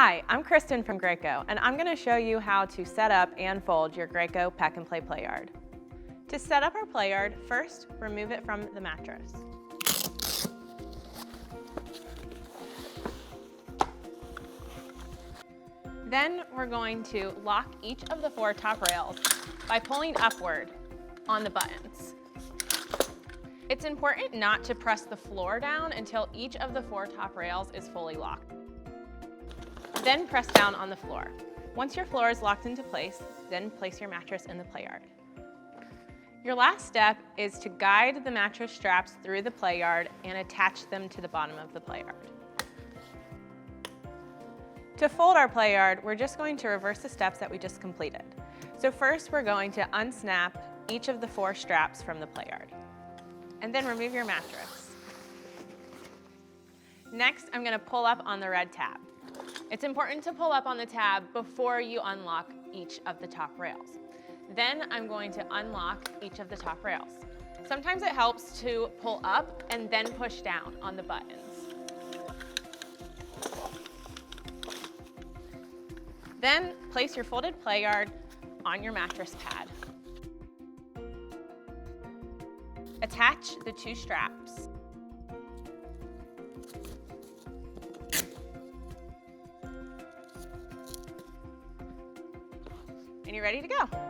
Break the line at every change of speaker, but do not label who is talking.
Hi, I'm Kristen from Graco, and I'm going to show you how to set up and fold your Graco Pack and Play Playard. To set up our Playard, first remove it from the mattress. Then we're going to lock each of the 4 top rails by pulling upward on the buttons. It's important not to press the floor down until each of the 4 top rails is fully locked. Then press down on the floor. Once your floor is locked into place, then place your mattress in the Playard. Your last step is to guide the mattress straps through the Playard and attach them to the bottom of the Playard. To fold our Playard, we're just going to reverse the steps that we just completed. So first, we're going to unsnap each of the 4 straps from the Playard, and then remove your mattress. Next, I'm going to pull up on the red tab. It's important to pull up on the tab before you unlock each of the top rails. Then I'm going to unlock each of the top rails. Sometimes it helps to pull up and then push down on the buttons. Then place your folded Playard on your mattress pad. Attach the 2 straps. And you're ready to go.